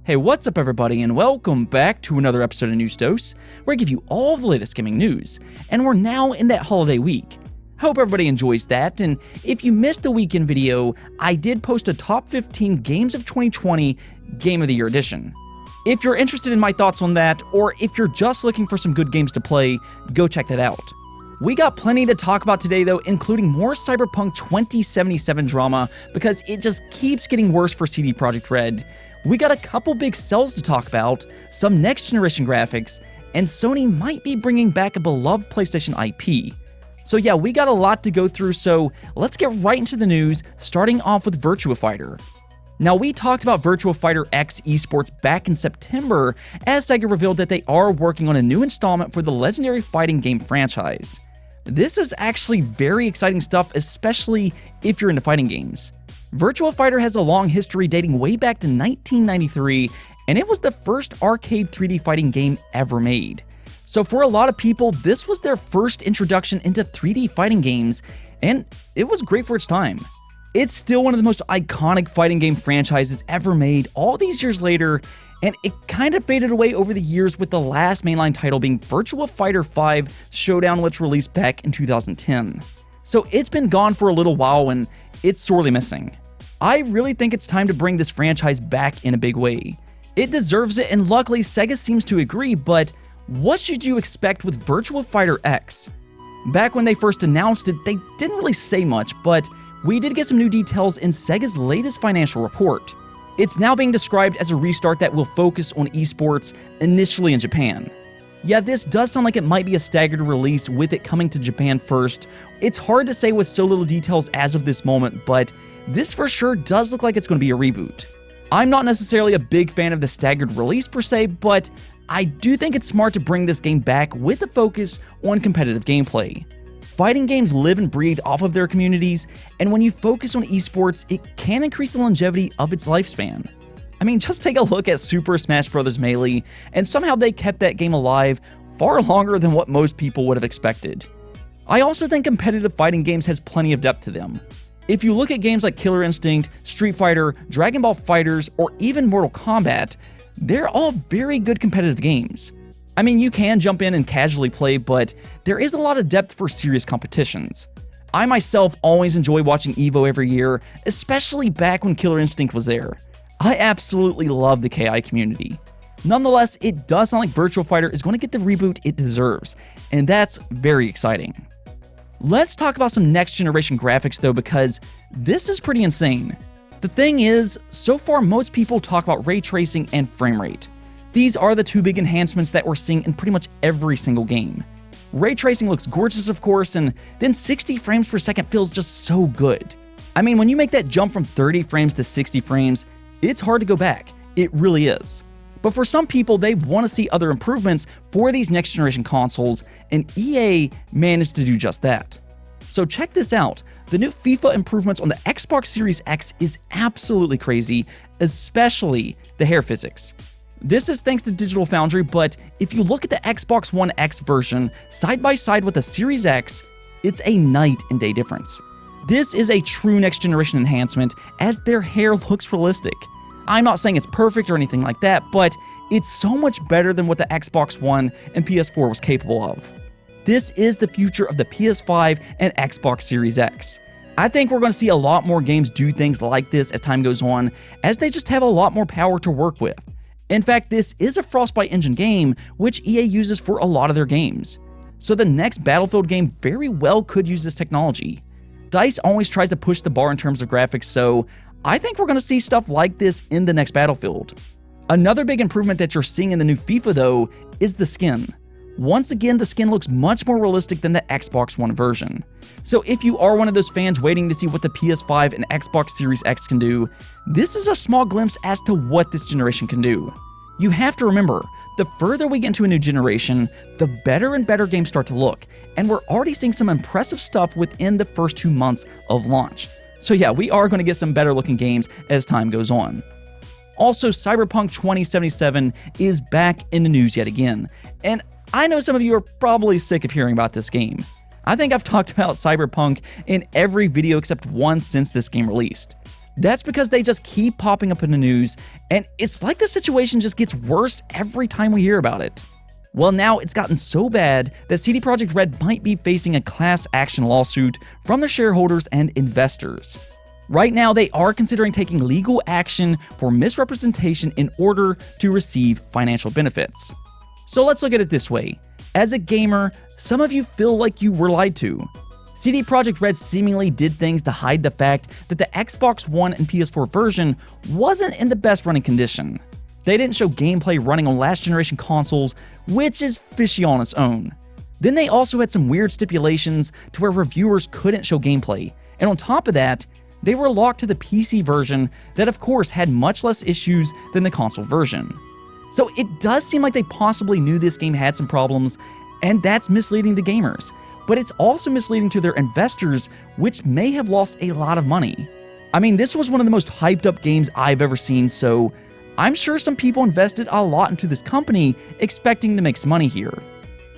Hey, what's up everybody, and welcome back to another episode of News Dose, where I give you all the latest gaming news, and we're now in that holiday week. Hope everybody enjoys that, and if you missed the weekend video, I did post a top 15 games of 2020 Game of the Year edition. If you're interested in my thoughts on that, or if you're just looking for some good games to play, go check that out. We got plenty to talk about today though, including more CyberPunk 2077 drama, because it just keeps getting worse for CD Projekt Red. We got a couple big sells to talk about, some next generation graphics, and Sony might be bringing back a beloved PlayStation IP. So yeah, we got a lot to go through, so let's get right into the news, starting off with Virtua Fighter. Now, we talked about Virtua Fighter X esports back in September, as Sega revealed that they are working on a new installment for the legendary fighting game franchise. This is actually very exciting stuff, especially if you're into fighting games. Virtua Fighter has a long history dating way back to 1993, and it was the first arcade 3D fighting game ever made. So for a lot of people, this was their first introduction into 3D fighting games, and it was great for its time. It's still one of the most iconic fighting game franchises ever made all these years later, and it kind of faded away over the years, with the last mainline title being Virtua Fighter 5 Showdown, which released back in 2010. So it's been gone for a little while, and it's sorely missing. I really think it's time to bring this franchise back in a big way. It deserves it, and luckily Sega seems to agree, but what should you expect with Virtua Fighter X? Back when they first announced it, they didn't really say much, but we did get some new details in Sega's latest financial report. It's now being described as a restart that will focus on esports, initially in Japan. Yeah, this does sound like it might be a staggered release, with it coming to Japan first. It's hard to say with so little details as of this moment, but this for sure does look like it's going to be a reboot. I'm not necessarily a big fan of the staggered release per se, but I do think it's smart to bring this game back with a focus on competitive gameplay. Fighting games live and breathe off of their communities, and when you focus on esports, it can increase the longevity of its lifespan. I mean, just take a look at Super Smash Bros. Melee, and somehow they kept that game alive far longer than what most people would have expected. I also think competitive fighting games has plenty of depth to them. If you look at games like Killer Instinct, Street Fighter, Dragon Ball FighterZ, or even Mortal Kombat, they're all very good competitive games. I mean, you can jump in and casually play, but there is a lot of depth for serious competitions. I myself always enjoy watching EVO every year, especially back when Killer Instinct was there. I absolutely love the KI community. Nonetheless, it does sound like Virtua Fighter is going to get the reboot it deserves, and that's very exciting. Let's talk about some next generation graphics though, because this is pretty insane. The thing is, so far most people talk about ray tracing and frame rate. These are the two big enhancements that we're seeing in pretty much every single game. Ray tracing looks gorgeous, of course, and then 60 frames per second feels just so good. I mean, when you make that jump from 30 frames to 60 frames, it's hard to go back. It really is. But for some people, they want to see other improvements for these next generation consoles, and EA managed to do just that. So check this out. The new FIFA improvements on the Xbox Series X is absolutely crazy, especially the hair physics. This is thanks to Digital Foundry, but if you look at the Xbox One X version side by side with the Series X, it's a night and day difference. This is a true next generation enhancement, as their hair looks realistic. I'm not saying it's perfect or anything like that, but it's so much better than what the Xbox One and PS4 was capable of. This is the future of the PS5 and Xbox Series X. I think we're going to see a lot more games do things like this as time goes on, as they just have a lot more power to work with. In fact, this is a Frostbite engine game, which EA uses for a lot of their games. So the next Battlefield game very well could use this technology. DICE always tries to push the bar in terms of graphics, so I think we're going to see stuff like this in the next Battlefield. Another big improvement that you're seeing in the new FIFA though is the skin. Once again, the skin looks much more realistic than the Xbox One version. So if you are one of those fans waiting to see what the PS5 and Xbox Series X can do, this is a small glimpse as to what this generation can do. You have to remember, the further we get into a new generation, the better and better games start to look, and we're already seeing some impressive stuff within the first 2 months of launch. So yeah, we are going to get some better looking games as time goes on. Also, CyberPunk 2077 is back in the news yet again, and I know some of you are probably sick of hearing about this game. I think I've talked about CyberPunk in every video except one since this game released. That's because they just keep popping up in the news, and it's like the situation just gets worse every time we hear about it. Well, now it's gotten so bad that CD Projekt Red might be facing a class action lawsuit from their shareholders and investors. Right now, they are considering taking legal action for misrepresentation in order to receive financial benefits. So let's look at it this way. As a gamer, some of you feel like you were lied to. CD Projekt Red seemingly did things to hide the fact that the Xbox One and PS4 version wasn't in the best running condition. They didn't show gameplay running on last generation consoles, which is fishy on its own. Then they also had some weird stipulations to where reviewers couldn't show gameplay, and on top of that, they were locked to the PC version that of course had much less issues than the console version. So it does seem like they possibly knew this game had some problems, and that's misleading to gamers. But it's also misleading to their investors, which may have lost a lot of money. I mean, this was one of the most hyped up games I've ever seen, so I'm sure some people invested a lot into this company expecting to make some money here.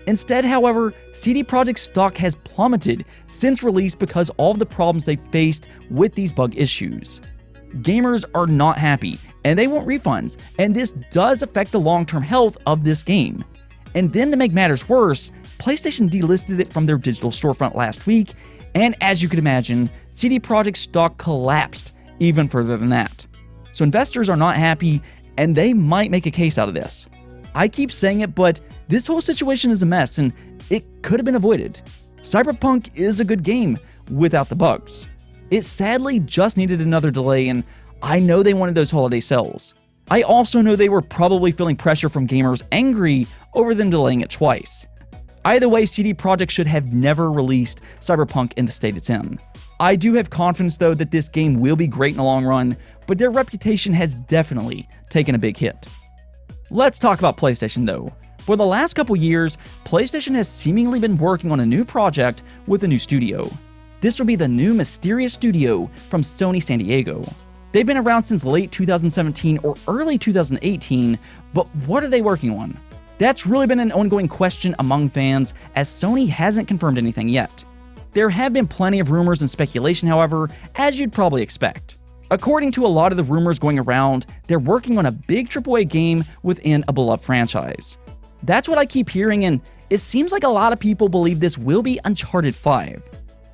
Instead, however, CD Projekt's stock has plummeted since release because of all of the problems they faced with these bug issues. Gamers are not happy, and they want refunds, and this does affect the long-term health of this game. And then to make matters worse, PlayStation delisted it from their digital storefront last week, and as you can imagine, CD Projekt's stock collapsed even further than that. So investors are not happy, and they might make a case out of this. I keep saying it, but this whole situation is a mess, and it could have been avoided. CyberPunk is a good game without the bugs. It sadly just needed another delay, and I know they wanted those holiday sales. I also know they were probably feeling pressure from gamers angry over them delaying it twice. Either way, CD Projekt should have never released CyberPunk in the state it's in. I do have confidence though that this game will be great in the long run, but their reputation has definitely taken a big hit. Let's talk about PlayStation though. For the last couple years, PlayStation has seemingly been working on a new project with a new studio. This would be the new mysterious studio from Sony San Diego. They've been around since late 2017 or early 2018, but what are they working on? That's really been an ongoing question among fans, as Sony hasn't confirmed anything yet. There have been plenty of rumors and speculation, however, as you'd probably expect. According to a lot of the rumors going around, they're working on a big AAA game within a beloved franchise. That's what I keep hearing, and it seems like a lot of people believe this will be Uncharted 5.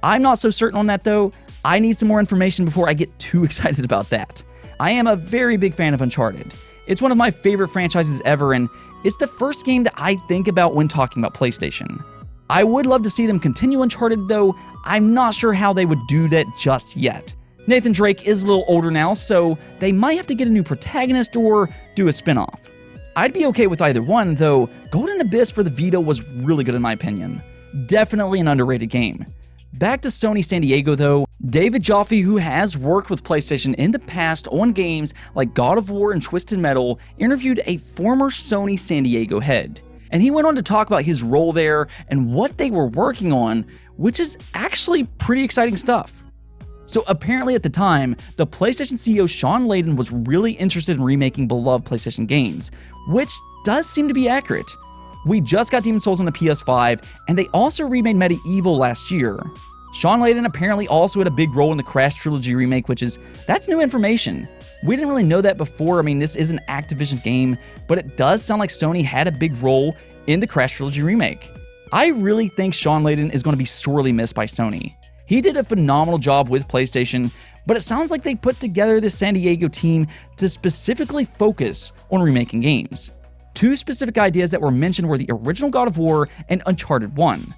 I'm not so certain on that though. I need some more information before I get too excited about that. I am a very big fan of Uncharted. It's one of my favorite franchises ever, and it's the first game that I think about when talking about PlayStation. I would love to see them continue Uncharted though. I'm not sure how they would do that just yet. Nathan Drake is a little older now, so they might have to get a new protagonist or do a spin-off. I'd be okay with either one, though Golden Abyss for the Vita was really good in my opinion. Definitely an underrated game. Back to Sony San Diego though, David Jaffe, who has worked with PlayStation in the past on games like God of War and Twisted Metal, interviewed a former Sony San Diego head. And he went on to talk about his role there and what they were working on, which is actually pretty exciting stuff. So apparently at the time, the PlayStation CEO Sean Layden was really interested in remaking beloved PlayStation games, which does seem to be accurate. We just got Demon's Souls on the PS5, and they also remade Medieval last year. Sean Layden apparently also had a big role in the Crash Trilogy remake, that's new information. We didn't really know that before. I mean, this is an Activision game, but it does sound like Sony had a big role in the Crash Trilogy remake. I really think Sean Layden is going to be sorely missed by Sony. He did a phenomenal job with PlayStation, but it sounds like they put together this San Diego team to specifically focus on remaking games. Two specific ideas that were mentioned were the original God of War and Uncharted 1.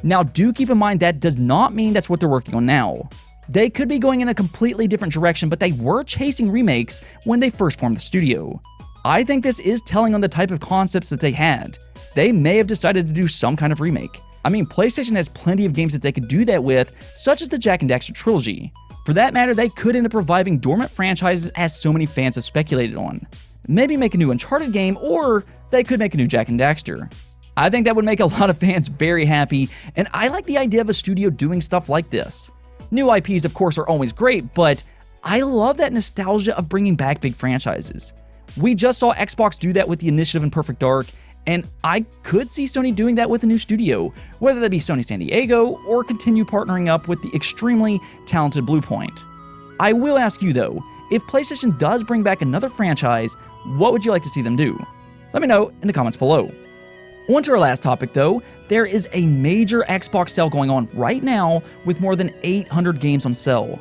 Now, do keep in mind that does not mean that's what they're working on now. They could be going in a completely different direction, but they were chasing remakes when they first formed the studio. I think this is telling on the type of concepts that they had. They may have decided to do some kind of remake. I mean, PlayStation has plenty of games that they could do that with, such as the Jak and Daxter trilogy. For that matter, they could end up reviving dormant franchises as so many fans have speculated on. Maybe make a new Uncharted game, or they could make a new Jak and Daxter. I think that would make a lot of fans very happy, and I like the idea of a studio doing stuff like this. New IPs, of course, are always great, but I love that nostalgia of bringing back big franchises. We just saw Xbox do that with the Initiative and Perfect Dark, and I could see Sony doing that with a new studio, whether that be Sony San Diego or continue partnering up with the extremely talented Bluepoint. I will ask you though, if PlayStation does bring back another franchise, what would you like to see them do? Let me know in the comments below. On to our last topic though, there is a major Xbox sale going on right now with more than 800 games on sale.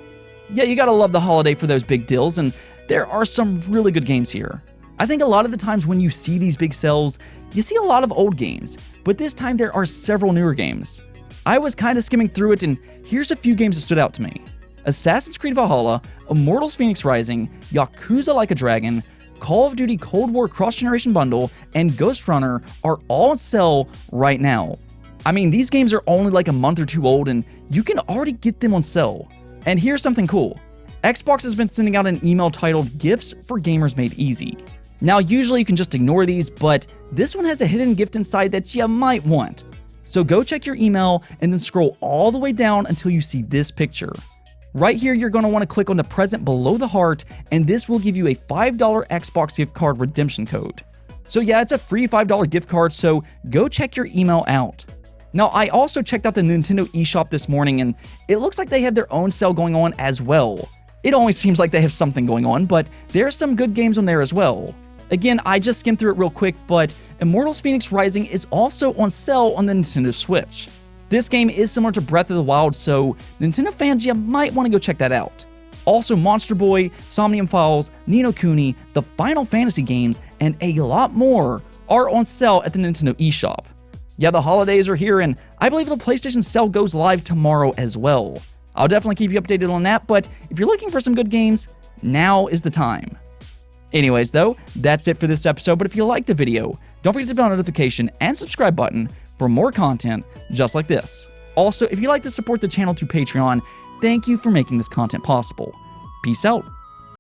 Yeah, you gotta love the holiday for those big deals, and there are some really good games here. I think a lot of the times when you see these big sales, you see a lot of old games, but this time there are several newer games. I was kind of skimming through it, and here's a few games that stood out to me. Assassin's Creed Valhalla, Immortals Phoenix Rising, Yakuza Like a Dragon, Call of Duty Cold War Cross-Generation Bundle, and Ghost Runner are all on sale right now. I mean, these games are only like a month or two old, and you can already get them on sale. And here's something cool. Xbox has been sending out an email titled Gifts for Gamers Made Easy. Now, usually you can just ignore these, but this one has a hidden gift inside that you might want. So go check your email and then scroll all the way down until you see this picture. Right here, you're going to want to click on the present below the heart, and this will give you a $5 Xbox gift card redemption code. So yeah, it's a free $5 gift card, so go check your email out. Now, I also checked out the Nintendo eShop this morning, and it looks like they have their own sale going on as well. It always seems like they have something going on, but there are some good games on there as well. Again, I just skimmed through it real quick, but Immortals Phoenix Rising is also on sale on the Nintendo Switch. This game is similar to Breath of the Wild, so Nintendo fans, you might want to go check that out. Also, Monster Boy, Somnium Files, Ni no Kuni, the Final Fantasy games, and a lot more are on sale at the Nintendo eShop. Yeah, the holidays are here, and I believe the PlayStation sale goes live tomorrow as well. I'll definitely keep you updated on that, but if you're looking for some good games, now is the time. Anyways though, that's it for this episode, but if you liked the video, don't forget to hit the notification and subscribe button for more content just like this. Also, if you'd like to support the channel through Patreon, thank you for making this content possible. Peace out.